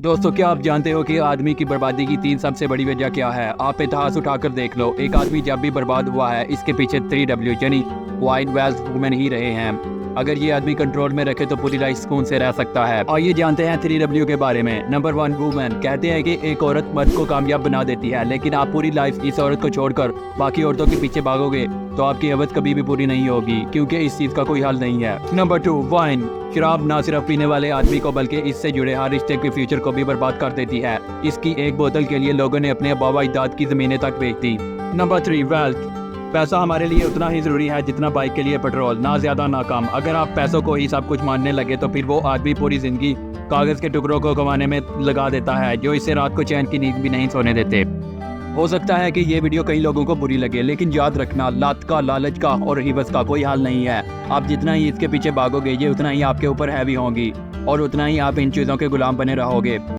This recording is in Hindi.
दोस्तों, क्या आप जानते हो कि आदमी की बर्बादी की 3 सबसे बड़ी वजह क्या है? आप इतिहास उठाकर देख लो। एक आदमी जब भी बर्बाद हुआ है, इसके पीछे 3W यानी वाइड वेल्थ वुमेन ही रहे हैं। अगर ये आदमी कंट्रोल में रखे तो पूरी लाइफ सुकून से रह सकता है। आइए जानते हैं 3W के बारे में। Number 1, women. कहते हैं कि एक औरत मर्द को कामयाब बना देती है, लेकिन आप पूरी लाइफ इस औरत को छोड़कर बाकी औरतों के पीछे भागोगे तो आपकी अवध कभी भी पूरी नहीं होगी, क्योंकि इस चीज़ का कोई हल नहीं है। Number 2, wine. शराब ना सिर्फ पीने वाले आदमी को बल्कि इससे जुड़े हर रिश्ते के फ्यूचर को भी बर्बाद कर देती है। इसकी एक बोतल के लिए लोगों ने अपने बाबा अजदाद की ज़मीनें तक बेच दी। Number 3, wealth. पैसा हमारे लिए उतना ही ज़रूरी है जितना बाइक के लिए पेट्रोल, ना ज़्यादा ना कम। अगर आप पैसों को ही सब कुछ मानने लगे तो फिर वो आदमी पूरी ज़िंदगी कागज़ के टुकड़ों को कमाने में लगा देता है, जो इसे रात को चैन की नींद भी नहीं सोने देते। हो सकता है कि ये वीडियो कई लोगों को बुरी लगे, लेकिन याद रखना, लत का, लालच का और हिवस का कोई हाल नहीं है। आप जितना ही इसके पीछे भागोगे, ये उतना ही आपके ऊपर हैवी होंगी और उतना ही आप इन चीज़ों के गुलाम बने रहोगे।